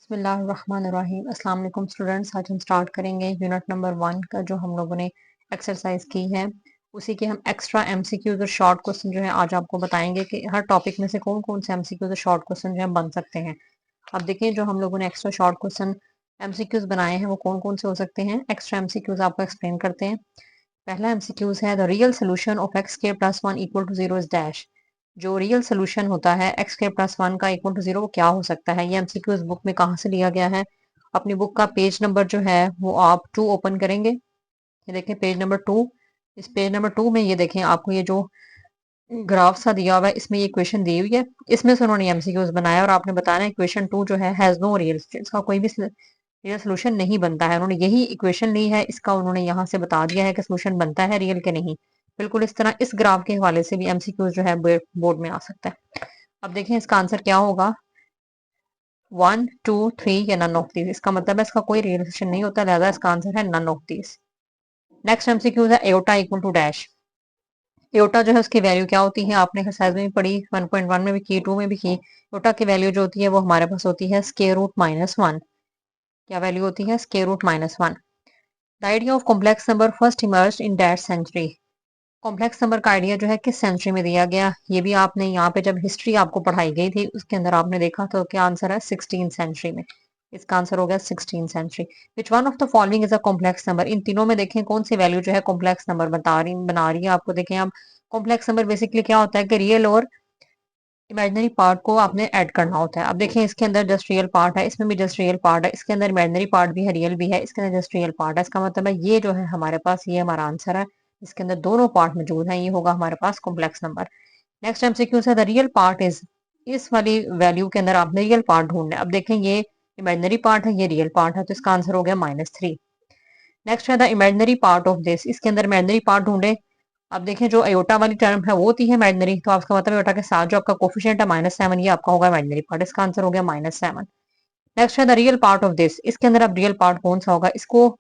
बिस्मिल्लाहिर्रहमानिर्रहीम। अस्सलाम वालेकुम स्टूडेंट्स। आज हम स्टार्ट करेंगे यूनिट नंबर 1 का जो हम लोगों ने एक्सरसाइज की है उसी के हम एक्स्ट्रा एमसीक्यूज और शॉर्ट क्वेश्चन जो है आज आपको बताएंगे कि हर टॉपिक में से कौन कौन से एमसीक्यूज और शॉर्ट क्वेश्चन जो है बन सकते हैं। अब देखिए जो हम लोगों ने एक्स्ट्रा शॉर्ट क्वेश्चन एमसीक्यूज बनाए हैं वो कौन कौन से हो सकते हैं। एक्स्ट्रा एमसीक्यूज आपको एक्सप्लेन करते हैं। पहला एमसीक्यूज है the real solution of x के plus one equal to zero is dash. जो रियल सोल्यूशन होता है एक्स के प्लस वन का इक्वल टू जीरो वो क्या हो सकता है। ये एमसीक्यूज बुक में कहाँ से लिया गया है। अपनी बुक का पेज नंबर जो है वो आप 2 ओपन करेंगे। ये देखें पेज नंबर 2। इस पेज नंबर 2 में ये देखें आपको ये जो ग्राफ सा दिया हुआ है इसमें ये इक्वेशन दी हुई है। इसमें से उन्होंने एमसीक्यूज बनाया और आपने बताना है इक्वेशन 2 जो है हैज नो रियल, इसका कोई भी रियल सोल्यूशन नहीं बनता है। उन्होंने यही इक्वेशन ली है, इसका उन्होंने यहाँ से बता दिया है कि सोल्यूशन बनता है रियल के नहीं। बिल्कुल इस तरह इस ग्राफ के हवाले से भी एमसीक्यूज जो है बोर्ड में आ सकता है। अब देखें इसका आंसर क्या होगा। 1 2 3 या नन ऑफ दीज। इसका मतलब है इसका कोई रियल सोल्यूशन नहीं होता, लिहाजा इसका आंसर है none of these. Next MCQs है iota equal to dash. Iota जो है उसकी वैल्यू क्या होती है, आपने एक्सरसाइज में भी पढ़ी, 1.1 में भी की, 2 में भी की। एयोटा की वैल्यू जो होती है वो हमारे पास होती है स्क्वायर रूट माइनस वन। क्या वैल्यू होती है, square root minus one. The idea of complex number first emerged in that century. Complex number का आइडिया जो है किस सेंचुरी में दिया गया, ये भी आपने यहाँ पे जब हिस्ट्री आपको पढ़ाई गई थी उसके अंदर आपने देखा तो क्या आंसर है 16 सेंचुरी में। इसका आंसर हो गया 16 century. Which one of the following is a complex number. इन तीनों में देखें कौन सी वैल्यू जो है कॉम्प्लेक्स नंबर बना रही है आपको। देखें अब कॉम्प्लेक्स नंबर बेसिकली क्या होता है कि रियल और इमेजिनरी पार्ट को आपने ऐड करना होता है। अब देखें इसके अंदर जस्ट रियल पार्ट है, इसमें भी जस्ट रियल पार्ट है, इसके अंदर इमेजिनरी पार्ट भी है, रियल भी है, इसके अंदर जस्ट रियल पार्ट है। इसका मतलब है ये जो है हमारे पास ये हमारा आंसर है, इसके अंदर दोनों पार्ट मौजूद हैं, ये होगा हमारे पास कॉम्प्लेक्स नंबर। नेक्स्ट एमसीक्यू है द रियल पार्ट इज। इस वाली वैल्यू के अंदर आपने रियल पार्ट ढूंढना है। अब देखें ये इमेजिनरी पार्ट है, ये रियल पार्ट है, तो इसका आंसर हो गया -3। नेक्स्ट है the imaginary part of this. इसके अंदर इमेजिनरी पार्ट ढूंढे। अब देखें जो अयोटा वाली टर्म है वो होती है इमेजिनरी, तो आपका मतलब अयोटा के साथ जो आपका कोफिशिएंट है -7, ये आपका होगा इमेजिनरी पार्ट, इसका आंसर हो गया -7। नेक्स्ट है the real part of this. इसके अंदर अब रियल पार्ट कौन सा होगा, इसको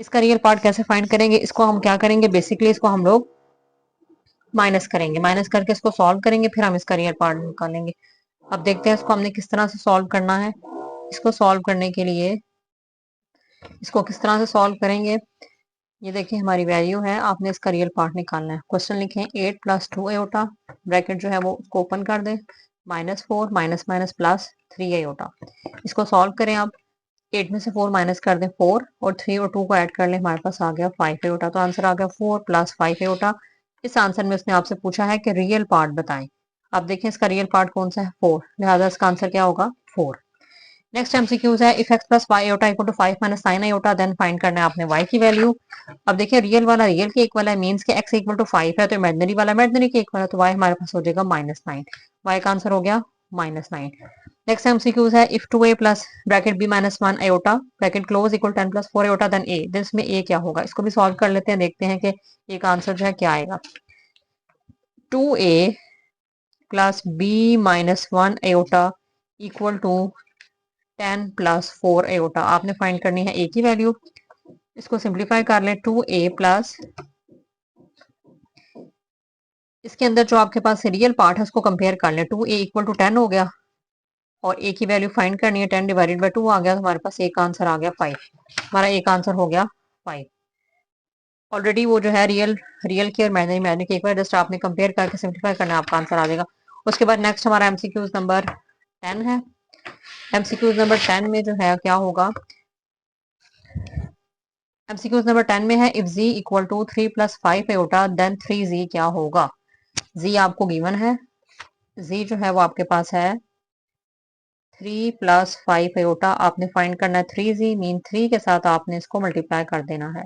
इसका रियल पार्ट कैसे फाइंड करेंगे। इसको हम क्या करेंगे, बेसिकली इसको हम लोग माइनस करेंगे, माइनस करके इसको सॉल्व करेंगे, फिर हम इसका रियल पार्ट निकालेंगे। अब देखते हैं इसको हमने किस तरह से सॉल्व करना है। इसको सॉल्व करने के लिए इसको किस तरह से सॉल्व करेंगे, ये देखिए हमारी वैल्यू है, आपने इसका रियल पार्ट निकालना है। क्वेश्चन लिखें 8 + 2 एयोटा, ब्रैकेट जो है वो उसको ओपन कर दें, -4 माइनस माइनस +3 एयोटा। इसको सॉल्व करें आप। 8 में से 4 माइनस कर दें 4, और 3 और 2 को ऐड कर लें, हमारे पास आ गया 5 एयोटा। तो आंसर आ गया 4 + 5 एयोटा। इस आंसर में उसने आपसे पूछा है कि रियल पार्ट बताएं। अब देखें इसका रियल पार्ट कौन सा है, 4, लिहाजा इसका आंसर क्या होगा 4। नेक्स्ट एमसीक्यूज है if x + y iota equal to 5 - sin iota, then find करना है आपने y की वैल्यू। अब देखिए रियल वाला रियल के इक्वल है, मींस के x इक्वल टू 5 है, तो इमेजिनरी वाला इमेजिनरी के इक्वल है, तो y हमारे पास हो जाएगा -9। y का आंसर हो गया -9। नेक्स्ट एमसीक्यूज है if 2a plus bracket b -1 iota bracket close equal 10 + 4 iota then a। Then इसमें a क्या होगा, इसको भी सॉल्व कर लेते हैं, देखते हैं कि a का आंसर जो है क्या आएगा। 2a plus b -1 iota equal to 10 + 4 iota. आपने फाइंड करनी है a की वैल्यू। इसको सिंप्लीफाई कर लें, 2a प्लस, इसके अंदर जो आपके पास रियल पार्ट है उसको कंपेयर कर लें। 2a इक्वल टू 10 हो गया, और a की वैल्यू फाइंड करनी है, 10 डिवाइडेड बाई 2 आ गया, तो हमारे पास a का आंसर आ गया 5। हमारा a का आंसर हो गया 5। ऑलरेडी वो जो है रियल रियल की और इमेजिनरी की एक बार जस्ट आपने कंपेयर करके सिंप्लीफाई करना है, आपका आंसर आ जाएगा। उसके बाद नेक्स्ट हमारा एमसीक्यूज नंबर 10 है। एमसीक्यूज नंबर 10 में जो है क्या होगा, एमसीक्यूज नंबर 10 में है if z equal to 3 + 5 iota then 3z क्या होगा। z आपको गिवन है, z जो है वो आपके पास है 3 + 5 एयोटा। आपने फाइंड करना है 3z, मीन 3 के साथ आपने इसको मल्टीप्लाई कर देना है।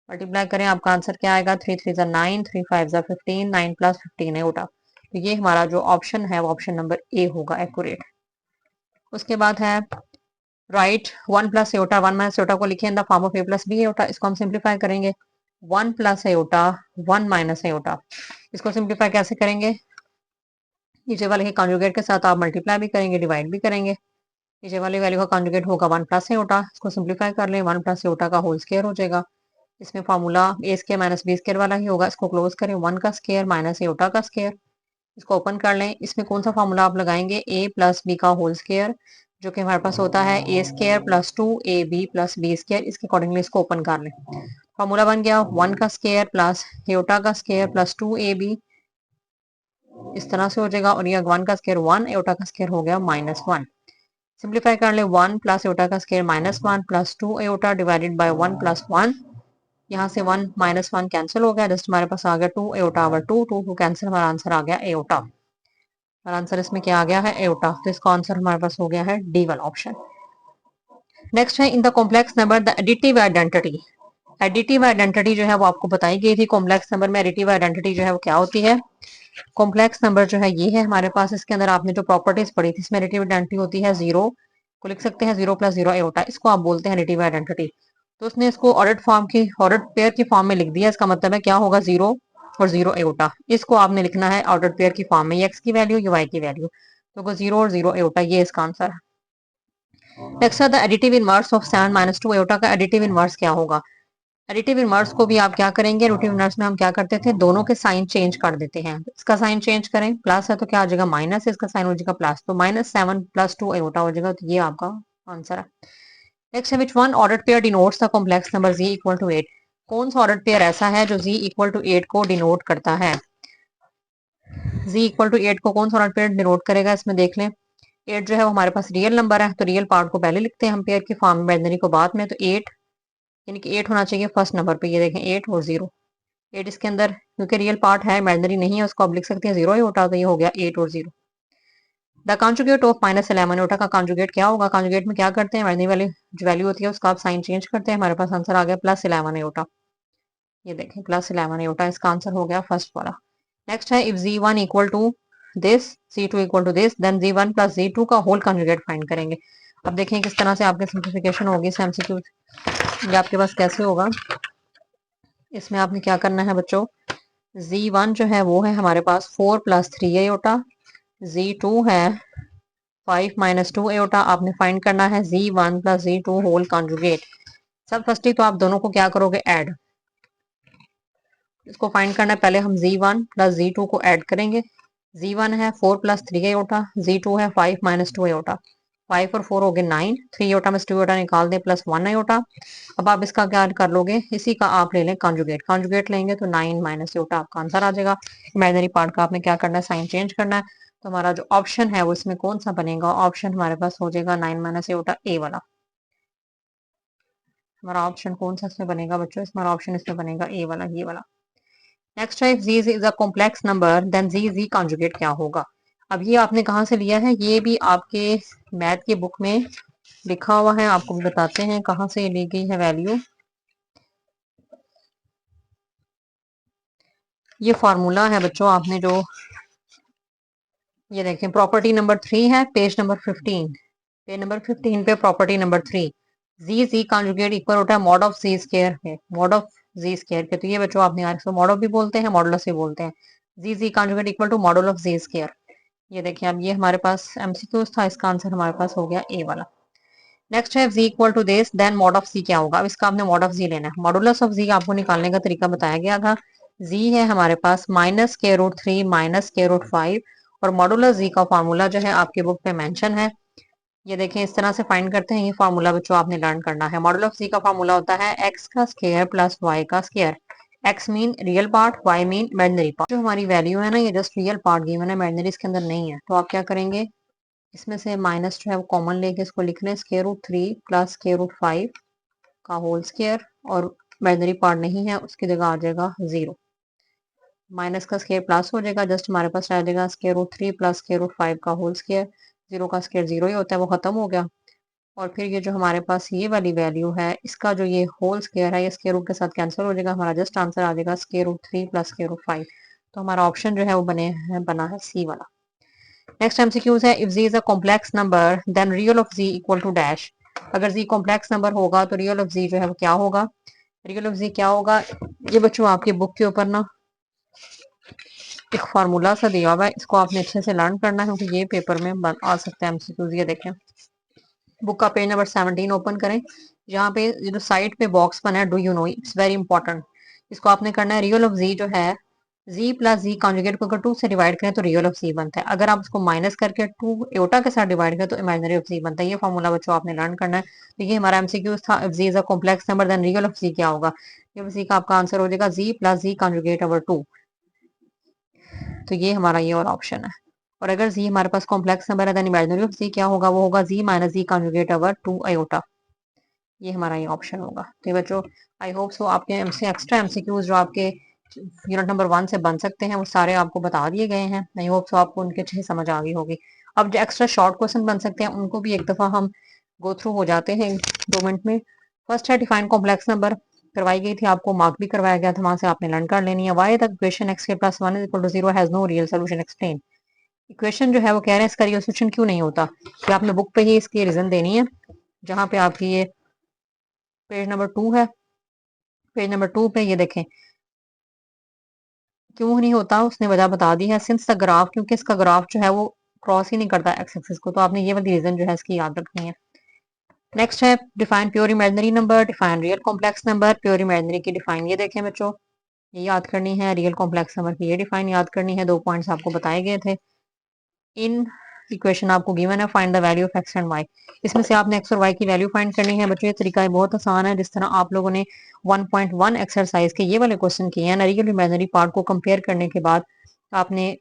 मल्टीप्लाई करें, आपका आंसर क्या आएगा, 3 3 9, 3 5 15, 9 + 15 एयोटा। तो ये हमारा जो ऑप्शन है वो ऑप्शन नंबर ए होगा एक्यूरेट। उसके बाद है राइट 1 + एयोटा 1 - एयोटा को लिखें इन the form of a + b aorta. इसको हम सिंप्लीफाई करेंगे, 1 + एयोटा 1 - एयोटा। इसको सिंप्लीफाई कैसे करेंगे, नीचे वाले के कॉन्जुगेट के साथ आप मल्टीप्लाई भी करेंगे, डिवाइड भी करेंगे। नीचे वाली वैल्यू का कॉन्जुगेट होगा 1 + एयोटा। इसको सिंप्लीफाई कर लें, 1 + एयोटा का होल स्क्वायर हो जाएगा। इसमें फार्मूला a² - b² वाला ही होगा। इसको क्लोज करें, 1 का स्क्वायर माइनस एयोटा का स्क्वायर। इसको ओपन कर लें, इसमें कौन सा फार्मूला आप लगाएंगे, a + b का होल स्क्वायर जो कि हमारे पास होता है a square plus 2ab plus b square. इसके अकॉर्डिंगली इसको ओपन कर लें। फॉर्मूला बन गया 1 का स्क्वायर प्लस एटा का स्क्वायर प्लस 2ab, इस तरह से हो जाएगा। और ये 1 का स्क्वायर 1, एटा का स्क्वायर हो गया -1। सिंप्लीफाई कर ले 1 प्लस एटा का square -1 plus 2 Etah divided by 1 plus 1। यहाँ से 1 -1 कैंसिल हो गया, जस्ट हमारे पास आ गया 2 एटा ओवर 2, 2 2 कैंसिल, हमारा आंसर आ गया एटा। हमारा आंसर इसमें क्या आ गया है? एटा। तो इसका आंसर हमारे पास हो गया है डी वाला ऑप्शन। नेक्स्ट है in the complex number the additive identity. Additive identity जो है वो आपको बताई गई थी। कॉम्प्लेक्स नंबर में एडिटिव आइडेंटिटी जो है वो क्या होती है? कॉम्प्लेक्स नंबर जो है ये है हमारे पास। इसके अंदर आपने जो प्रॉपर्टीज पढ़ी थी, इसमें एडिटिव आइडेंटिटी होती है जीरो को लिख सकते हैं 0 + 0 एटा, इसको आप बोलते हैं एडिटिव आइडेंटिटी। तो उसने इसको ऑर्डर्ड फॉर्म की, ऑर्डर्ड पेयर की फॉर्म में लिख दिया। इसका मतलब है क्या होगा? 0 और 0 एटा। इसको आपने लिखना है ऑर्डर्ड पेयर की फॉर्म में, एक्स की वैल्यू या वाई की वैल्यू। तो 0 और 0 एटा, ये इसका आंसर है। नेक्स्ट है द एडिटिव इनवर्स ऑफ 7 - 2 एटा का एडिटिव इनवर्स क्या होगा? एडिटिव इनवर्स को भी आप क्या करेंगे? एडिटिव इनवर्स में हम क्या करते थे? दोनों के साइन चेंज कर देते हैं। इसका साइन चेंज करें, प्लस है तो क्या आ जाएगा? माइनस है, इसका साइन हो जाएगा प्लस, तो -7 + 2 एटा हो जाएगा। तो ये आपका आंसर है। नेक्स्ट है which one ordered pair denotes the complex number z = 8। कौन सा ऑर्डर्ड पेयर ऐसा है जो z = 8 को डिनोट करता है? z = 8 को कौन सा ऑर्डर्ड पेयर डिनोट करेगा? इसमें देख लें। 8 जो है वो हमारे पास रियल नंबर है, तो रियल पार्ट को पहले लिखते हैं हम पेयर की फॉर्म में, इमेजिनरी को बाद में। तो 8 यानी कि 8 होना चाहिए फर्स्ट नंबर पे। ये देखें 8 और 0, 8 इसके अंदर क्योंकि रियल पार्ट है, इमेजिनरी नहीं है, उसको आप लिख सकते हैं 0 ही उठा, तो ये हो गया 8 और 0। द कॉन्जुगेट ऑफ -11 उठा का कॉन्जुगेट क्या होगा? कॉन्जुगेट में क्या करते हैं? इमेजिनरी वाली जो वैल्यू होती है उसका आप साइन चेंज करते हैं। हमारे पास आंसर आ गया +11 एटा। ये देखें +11 एटा इसका आंसर हो गया फर्स्ट वाला। नेक्स्ट है if z1 = this, z2 = this, then z1 + z2 का होल कॉन्जुगेट फाइंड करेंगे। अब देखें किस तरह से आपके सिंप्लीफिकेशन होगी इस एमसीक्यू। ये आपके पास कैसे होगा? इसमें आपने क्या करना है बच्चों? z1 जो है वो है हमारे पास 4 + 3 एटा, z2 है 5 - 2 एटा। आपने फाइंड करना है z1 + z2 होल कॉन्जुगेट। सब फर्स्टली तो आप दोनों को क्या करोगे? ऐड। इसको फाइंड करना है, पहले हम z1 + z2 को ऐड करेंगे। z1 है 4 + 3 एटा, z2 है 5 - 2 एटा। 5 और 4 हो गए 9, 3 एटा में से 2 एटा निकाल दें, +1 एटा। अब आप इसका क्या कर लोगे? इसी का आप ले लें कॉन्जुगेट। कॉन्जुगेट लेंगे तो 9 - एटा आपका आंसर आ जाएगा। इमेजिनरी पार्ट का आपने क्या करना है? साइन चेंज करना है। तो हमारा जो ऑप्शन है वो इसमें कौन सा बनेगा? ऑप्शन हमारे पास हो जाएगा 9 - एटा, ए वाला। हमारा ऑप्शन कौन सा इसमें बनेगा बच्चों? हमारा ऑप्शन इसमें बनेगा ए वाला, ये वाला। नेक्स्ट है z is a complex number then z conjugate क्या होगा? अब ये आपने कहाँ से लिया है? ये भी आपके मैथ की बुक में लिखा हुआ है। आपको बताते हैं कहाँ से ली गई है वैल्यू। ये फार्मूला है बच्चों, आपने जो ये देखें प्रॉपर्टी नंबर 3 है, पेज नंबर 15। पेज नंबर 15 पे property number 3, z conjugate equal होता है मॉड ऑफ z स्क्वायर है, मॉड ऑफ z स्क्वायर के। तो ये बच्चों आपने यार इसको मॉड ऑफ भी बोलते हैं, मॉडुलस भी बोलते हैं। z conjugate equal to modulus of z square. ये देखिए अब ये हमारे पास एमसीक्यूज था, इसका आंसर हमारे पास हो गया ए वाला। नेक्स्ट है z equal to this then mod of c क्या होगा? अब इसका आपने मॉड ऑफ z लेना है। मॉडुलस ऑफ z आपको निकालने का तरीका बताया गया था। z है हमारे पास -√3 -√5, और मॉडुलस z का फार्मूला जो है आपके बुक पे मेंशन है। ये देखें इस तरह से फाइंड करते हैं। ये फार्मूला बच्चों आपने लर्न करना है। मॉडुल ऑफ c का फार्मूला होता है x का स्क्वायर प्लस y का square. x mean real part, y mean imaginary part. जो हमारी वैल्यू है ना, ये जस्ट रियल पार्ट गिवन है, इमेजिनरी इसके अंदर नहीं है। तो आप क्या करेंगे? इसमें से माइनस जो है वो कॉमन लेके इसको लिख लें, √3 + √5 का होल स्क्वायर, और इमेजिनरी पार्ट नहीं है उसकी जगह आ जाएगा 0। माइनस का स्क्वायर प्लस हो जाएगा, जस्ट हमारे पास रह जाएगा √3 + √5 का होल स्क्वायर। 0 का स्क्वायर 0 ही होता है, वो खत्म हो गया। और फिर ये जो हमारे पास ये वाली वैल्यू है, इसका जो ये होल स्क्वायर है, ये स्क्वायर रूट के साथ कैंसिल हो जाएगा। हमारा जस्ट आंसर आ जाएगा √3 + √5। तो हमारा ऑप्शन जो है वो बना है सी वाला। नेक्स्ट एमसीक्यूज है if z is a complex number then real of z equal to dash. अगर z कॉम्प्लेक्स नंबर होगा तो रियल ऑफ z जो है वो क्या होगा? रियल ऑफ z क्या होगा? ये बच्चों आपके बुक के ऊपर ना एक फार्मूला सा दिया हुआ है, इसको आपने अच्छे से लर्न करना है क्योंकि ये पेपर में आ सकता है एमसीक्यूज। ये देखें बुक का पेज नंबर 17 ओपन करें। यहाँ पे जो साइड पे बॉक्स बना है do you know, it's very important. इसको आपने करना है रियल ऑफ z जो है जी प्लस जी कॉन्जुगेट को अगर 2 से डिवाइड करें तो रियल ऑफ जी बनता है। अगर आप उसको माइनस करके 2 एयोटा के साथ डिवाइड करें तो इमेजिनरी ऑफ जी बनता है। ये फॉर्मूला बच्चों आपने लर्न करना है। तो ये हमारा एमसीक्यू था। If z is a complex number then real of z क्या होगा? ये जी का आपका आंसर हो जाएगा z plus z conjugate over 2। तो ये हमारा ये और ऑप्शन है। और अगर जी हमारे पास कॉम्प्लेक्स नंबर है देन इमेजिनरी ऑफ जी क्या होगा? वो होगा जी माइनस जी कॉन्जुगेट ओवर 2 आयोटा। ये हमारा ये ऑप्शन होगा। तो बच्चों आई होप सो आपके एमसी एक्स्ट्रा एमसीक्यूज जो आपके यूनिट नंबर 1 से बन सकते हैं वो सारे आपको बता दिए गए हैं। आई होप सो आपको उनके अच्छे समझ आ गई होगी। अब जो एक्स्ट्रा शॉर्ट क्वेश्चन बन सकते हैं उनको भी एक दफा हम गो थ्रू हो जाते हैं 2 मिनट में। फर्स्ट है डिफाइन कॉम्प्लेक्स नंबर, करवाई गई थी आपको, मार्क भी करवाया गया था, वहां से आपने लर्न कर लेनी है। वाई द इक्वेशन एक्स के plus 1 is equal to 0 has no real solution explain. Equation जो है वो कह रहे हैं इसका रियल सोल्यूशन क्यों नहीं होता, कि आपने बुक पे ही इसकी रीजन देनी है। जहां पे आपकी ये पेज नंबर 2 है, पेज नंबर 2 पे ये देखें क्यों नहीं होता, उसने वजह बता दी है। सिंस द ग्राफ, क्योंकि इसका ग्राफ जो है वो क्रॉस ही नहीं करता एक्स एक्सिस को। तो आपने ये वाली रीजन जो है इसकी याद रखनी है। नेक्स्ट है define pure imaginary number, define real complex number. Pure imaginary की डिफाइन ये देखें बच्चों, ये याद करनी है। रियल कॉम्प्लेक्स नंबर की ये डिफाइन याद करनी है। 2 पॉइंट्स आपको बताए गए थे। इन इक्वेशन आपको गिवन है find the value of x and y. इसमें से आपने एक्स और वाई की वैल्यू फाइंड करनी है बच्चों। ये तरीका है बहुत आसान है। जिस तरह आप लोगों ने 1.1 एक्सरसाइज के ये वाले क्वेश्चन किए हैं ना, रियल इमेजिनरी पार्ट को कंपेयर करने के बाद आपने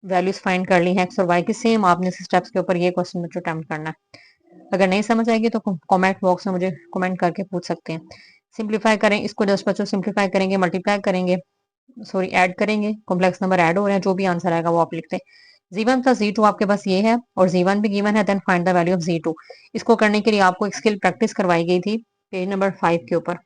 वैल्यूज फाइंड कर ली है एक्स और वाई की, सेम आपने स्टेप्स के ऊपर ये क्वेश्चन बच्चों अटेम्प्ट करना है। अगर नहीं समझ आएगी तो कमेंट बॉक्स में मुझे कमेंट करके पूछ सकते हैं। सिंप्लीफाई करें इसको, जस्ट बच्चों सिंप्लीफाई करेंगे, मल्टीप्लाई करेंगे, सॉरी ऐड करेंगे, कॉम्प्लेक्स नंबर ऐड हो रहे हैं, जो भी आंसर आएगा वो आप लिखते हैं। जी1 प्लस जी2 आपके पास ये है और जी1 भी गिवन है। Then find the value of जी2। इसको करने के लिए आपको एक स्किल प्रैक्टिस करवाई गई थी पेज नंबर 5 के ऊपर।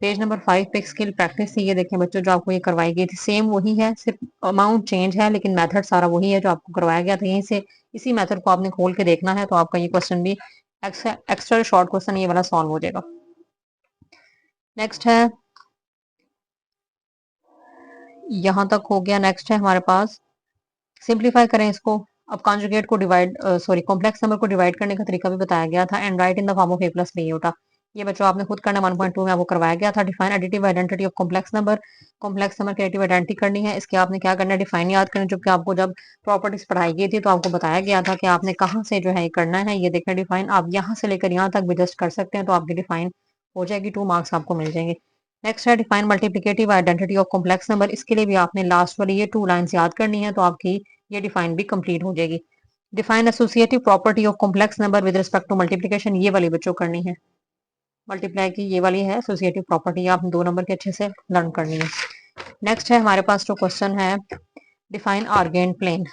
पेज नंबर 5 पे एक स्किल प्रैक्टिस थी, ये देखें बच्चों जो आपको ये करवाई गई थी, सेम वही है, सिर्फ अमाउंट चेंज है लेकिन मेथड सारा वही है जो आपको करवाया गया था। यहीं से इसी मेथड को आपने खोल के देखना है तो आपका ये क्वेश्चन भी एक्स्ट्रा शॉर्ट क्वेश्चन ये वाला सॉल्व हो जाएगा। नेक्स्ट है, यहां तक हो गया। नेक्स्ट है हमारे पास सिंप्लीफाई करें इसको। अब कॉन्जुगेट को डिवाइड सॉरी कॉम्प्लेक्स नंबर को डिवाइड करने का तरीका भी बताया गया था। And write in the form of a plus b होता, ये बच्चों आपने खुद करना। 1.2 में आपको करवाया गया था। Define additive identity of complex number, complex number की एडिटिव आइडेंटिटी करनी है। इसके आपने क्या करना है, डिफाइन याद करना। जबकि आपको जब प्रॉपर्टीज पढ़ाई गई थी तो आपको बताया गया था कि आपने कहाँ से जो है ये करना है। ये देखना डिफाइन, आप यहाँ से लेकर यहाँ तक भी जस्ट कर सकते हैं तो आपकी डिफाइन हो जाएगी। 2 मार्क्स आपको मिल जाएंगे। नेक्स्ट है define multiplicative identity of complex number. इसके लिए भी आपने लास्ट वाली ये 2 लाइन्स याद करनी है तो आपकी ये डिफाइन भी कंप्लीट हो जाएगी। Define associative property of complex number with respect to multiplication, ये वाली बच्चों करनी है। मल्टीप्लाई की ये वाली है एसोसिएटिव प्रॉपर्टी, आप 2 नंबर के अच्छे से लर्न करनी है। नेक्स्ट है हमारे पास जो क्वेश्चन है, define argand plane.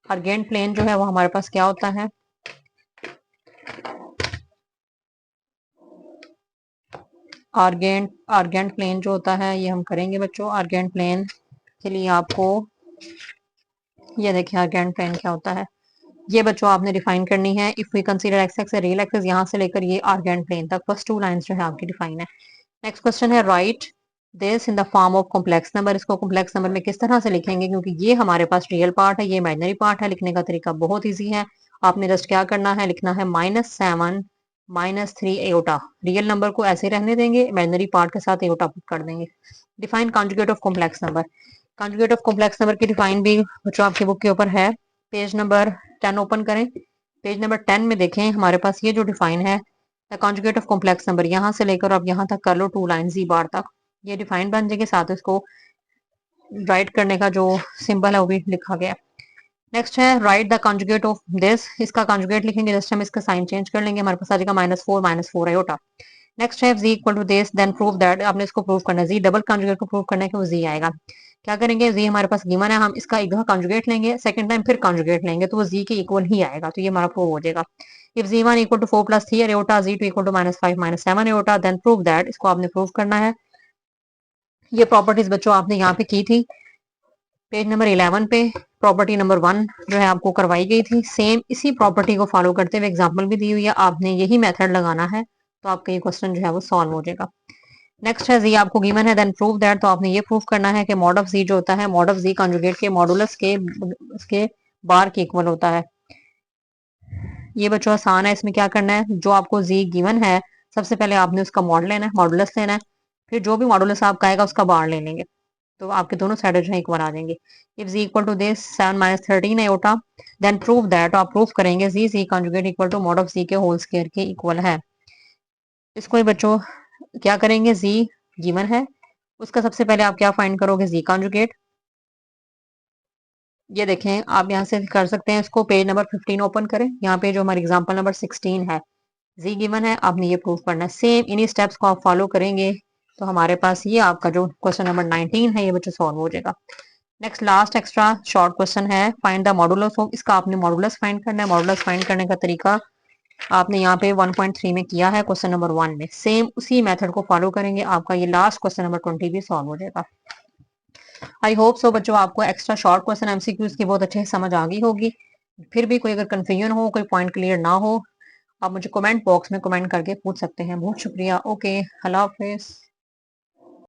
Argand plane जो है वो हमारे पास क्या होता है, आर्गेंट प्लेन जो होता है ये हम करेंगे बच्चों। आर्गेंट प्लेन के लिए आपको ये देखिए आर्गेंट प्लेन क्या होता है, ये बच्चों आपने डिफाइन करनी है। If we consider x x real axis, यहाँ से लेकर ये आर्गेंट प्लेन तक फर्स्ट 2 लाइंस जो है आपकी डिफाइन है। नेक्स्ट क्वेश्चन है write this in the form of complex number. इसको कॉम्प्लेक्स नंबर में किस तरह से लिखेंगे, क्योंकि ये हमारे पास रियल पार्ट है, ये इमेजिनरी पार्ट है। लिखने का तरीका बहुत ईजी है। आपने जस्ट क्या करना है, लिखना है -7 -3 एयोटा। रियल नंबर को ऐसे रहने देंगे, इमेजिनरी पार्ट के साथ एयोटा पुट कर देंगे। Define conjugate of complex number. Conjugate of complex number की डिफाइन भी बच्चों आपकी बुक के ऊपर है। पेज नंबर 10 ओपन करें। पेज नंबर 10 में देखें हमारे पास ये जो डिफाइन है the conjugate of complex number, यहाँ से लेकर अब यहाँ तक कर लो 2 लाइन जी बार तक, ये डिफाइन बन जाएगी। साथ इसको राइट करने का जो सिंबल है वो भी लिखा गया। नेक्स्ट है right the conjugate of this. इसका कॉन्जुगेट लिखेंगे, जस्ट हम इसका साइन चेंज कर लेंगे, हमारे पास आ जाएगा -4 आयोटा। नेक्स्ट है z equal to this, then prove that. आपने इसको प्रूव करना है, जी डबल कॉन्जुगेट को प्रूव करना है कि वो जी आएगा। क्या करेंगे, जी हमारे पास गिवन है, हम इसका एक दफा कॉन्जुगेट लेंगे, सेकंड टाइम फिर कॉन्जुगेट लेंगे तो वो जी के इक्वल ही आएगा। तो ये हमारा प्रूव हो जाएगा। इफ जी1 इक्वल टू 4 + 3 आयोटा, जी2 equal to -5 -7 iota, then prove that. इसको आपने प्रूव करना है। ये प्रॉपर्टीज बच्चों आपने यहाँ पे की थी पेज नंबर 11 पे। प्रॉपर्टी नंबर 1 जो है आपको करवाई गई थी, सेम इसी प्रॉपर्टी को फॉलो करते हुए एग्जाम्पल भी दी हुई है, आपने यही मेथड लगाना है तो आपका ये क्वेश्चन जो है वो सॉल्व हो जाएगा। नेक्स्ट है जी आपको गिवन है, देन प्रूव दैट। तो आपने ये प्रूव करना है कि मॉड ऑफ जी जो होता है, मॉड ऑफ जी कॉन्जुगेट के मॉडुलस के उसके बार के इक्वल होता है। ये बच्चों आसान है। इसमें क्या करना है, जो आपको जी गिवन है सबसे पहले आपने उसका मॉड लेना है, मॉडुलस लेना है, फिर जो भी मॉडुलस आपका आएगा उसका बार ले लेंगे। तो आपके दोनों साइड जो है इक्वल आ जाएंगे। If z equal to this 7 minus 13 iota, then prove that, आप प्रूव करेंगे z conjugate equal to mod of z के होल स्क्वायर के इक्वल है। इसको ही बच्चों क्या करेंगे, z गिवन है, उसका सबसे पहले आप क्या फाइंड करोगे, z कॉन्जुगेट। ये देखें आप यहाँ से कर सकते हैं इसको, पेज नंबर 15 ओपन करें, यहाँ पे जो हमारी एग्जांपल नंबर 16 है, z गिवन है, आपने ये प्रूव करना है। सेम इन्हीं स्टेप्स को आप फॉलो करेंगे तो हमारे पास ये आपका जो क्वेश्चन नंबर 19 है ये बच्चों सॉल्व हो जाएगा। Next last extra short question है, फाइंड द मॉडुलस ऑफ, इसका आपने मॉडुलस फाइंड करना है। मॉडुलस फाइंड करने का तरीका आपने यहाँ पे 1.3 में किया है क्वेश्चन नंबर 1 में, सेम उसी मेथड को फॉलो करेंगे, आपका ये लास्ट क्वेश्चन नंबर 20 भी सॉल्व हो जाएगा। आई होप सो बच्चों आपको एक्स्ट्रा शॉर्ट क्वेश्चन एमसीक्यूज की बहुत अच्छे से समझ आ गई होगी। फिर भी कोई अगर कंफ्यूजन हो, कोई पॉइंट क्लियर ना हो, आप मुझे कमेंट बॉक्स में कमेंट करके पूछ सकते हैं। बहुत शुक्रिया। ओके, अल्लाह हाफिज।